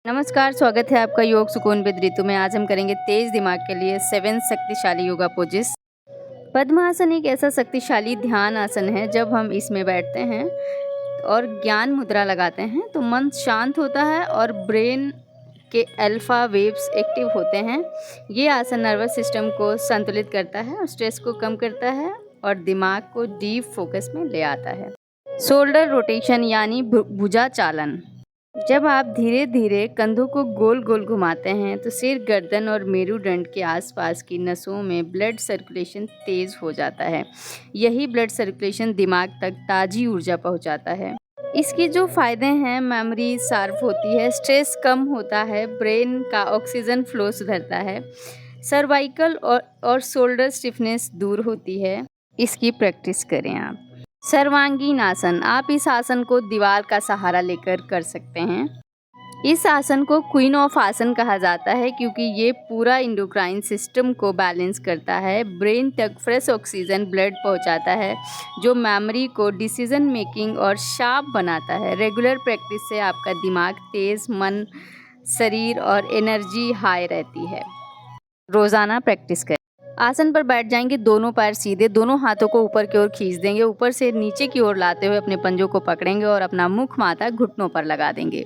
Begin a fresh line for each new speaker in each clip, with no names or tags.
नमस्कार, स्वागत है आपका योग सुकून विद रितु में। आज हम करेंगे तेज दिमाग के लिए 7 शक्तिशाली योगा पोजेस। पद्मासन एक ऐसा शक्तिशाली ध्यान आसन है। जब हम इसमें बैठते हैं और ज्ञान मुद्रा लगाते हैं तो मन शांत होता है और ब्रेन के अल्फा वेव्स एक्टिव होते हैं। ये आसन नर्वस सिस्टम को संतुलित करता है और स्ट्रेस को कम करता है और दिमाग को डीप फोकस में ले आता है। शोल्डर रोटेशन यानी भुजा चालन। जब आप धीरे धीरे कंधों को गोल गोल घुमाते हैं तो सिर, गर्दन और मेरुदंड के आसपास की नसों में ब्लड सर्कुलेशन तेज हो जाता है। यही ब्लड सर्कुलेशन दिमाग तक ताज़ी ऊर्जा पहुंचाता है। इसके जो फ़ायदे हैं, मेमोरी शार्प होती है, स्ट्रेस कम होता है, ब्रेन का ऑक्सीजन फ्लो सुधरता है, सर्वाइकल और शोल्डर स्टिफनेस दूर होती है। इसकी प्रैक्टिस करें आप। सर्वांगीण आसन। आप इस आसन को दीवार का सहारा लेकर कर सकते हैं। इस आसन को क्वीन ऑफ आसन कहा जाता है क्योंकि ये पूरा इंडोक्राइन सिस्टम को बैलेंस करता है, ब्रेन तक फ्रेश ऑक्सीजन ब्लड पहुंचाता है, जो मेमोरी को, डिसीजन मेकिंग और शार्प बनाता है। रेगुलर प्रैक्टिस से आपका दिमाग तेज, मन, शरीर और एनर्जी हाई रहती है। रोज़ाना प्रैक्टिस करें। आसन पर बैठ जाएंगे, दोनों पैर सीधे, दोनों हाथों को ऊपर की ओर खींच देंगे, ऊपर से नीचे की ओर लाते हुए अपने पंजों को पकड़ेंगे और अपना मुख माथा घुटनों पर लगा देंगे।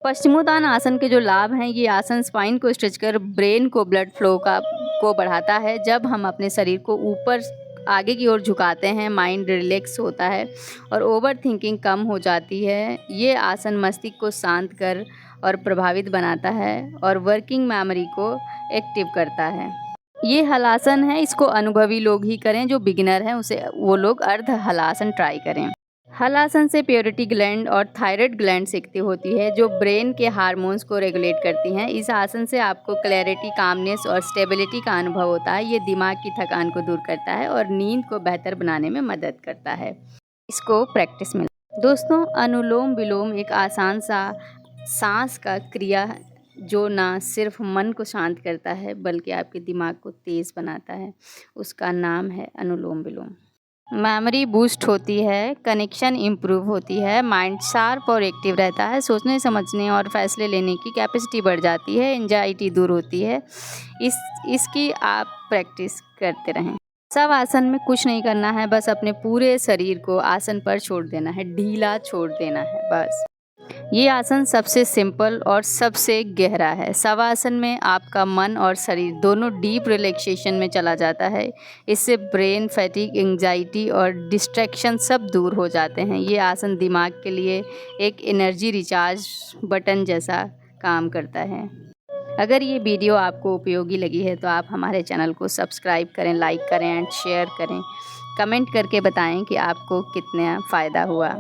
पश्चिमोत्तान आसन के जो लाभ हैं, ये आसन स्पाइन को स्ट्रेच कर ब्रेन को ब्लड फ्लो को बढ़ाता है। जब हम अपने शरीर को ऊपर आगे की ओर झुकाते हैं, माइंड रिलैक्स होता है और ओवर थिंकिंग कम हो जाती है। ये आसन मस्तिष्क को शांत कर और प्रभावित बनाता है और वर्किंग मेमोरी को एक्टिव करता है। ये हलासन है, इसको अनुभवी लोग ही करें। जो बिगिनर हैं उसे वो लोग अर्ध हलासन ट्राई करें। हलासन से प्योरिटी ग्लैंड और थायराइड ग्लैंड एक्टिव होती है, जो ब्रेन के हार्मोन्स को रेगुलेट करती हैं। इस आसन से आपको क्लैरिटी, कामनेस और स्टेबिलिटी का अनुभव होता है। ये दिमाग की थकान को दूर करता है और नींद को बेहतर बनाने में मदद करता है। इसको प्रैक्टिस में दोस्तों, अनुलोम विलोम एक आसान सा सांस का क्रिया है जो ना सिर्फ मन को शांत करता है बल्कि आपके दिमाग को तेज़ बनाता है। उसका नाम है अनुलोम विलोम। मेमोरी बूस्ट होती है, कनेक्शन इम्प्रूव होती है, माइंड शार्प और एक्टिव रहता है, सोचने समझने और फैसले लेने की कैपेसिटी बढ़ जाती है, एंजाइटी दूर होती है। इसकी आप प्रैक्टिस करते रहें। सब आसन में कुछ नहीं करना है, बस अपने पूरे शरीर को आसन पर छोड़ देना है, ढीला छोड़ देना है बस। ये आसन सबसे सिंपल और सबसे गहरा है। शवासन में आपका मन और शरीर दोनों डीप रिलैक्सेशन में चला जाता है। इससे ब्रेन फैटिग, एंजाइटी और डिस्ट्रैक्शन सब दूर हो जाते हैं। ये आसन दिमाग के लिए एक एनर्जी रिचार्ज बटन जैसा काम करता है। अगर ये वीडियो आपको उपयोगी लगी है तो आप हमारे चैनल को सब्सक्राइब करें, लाइक करें एंड शेयर करें। कमेंट करके बताएं कि आपको कितना फ़ायदा हुआ।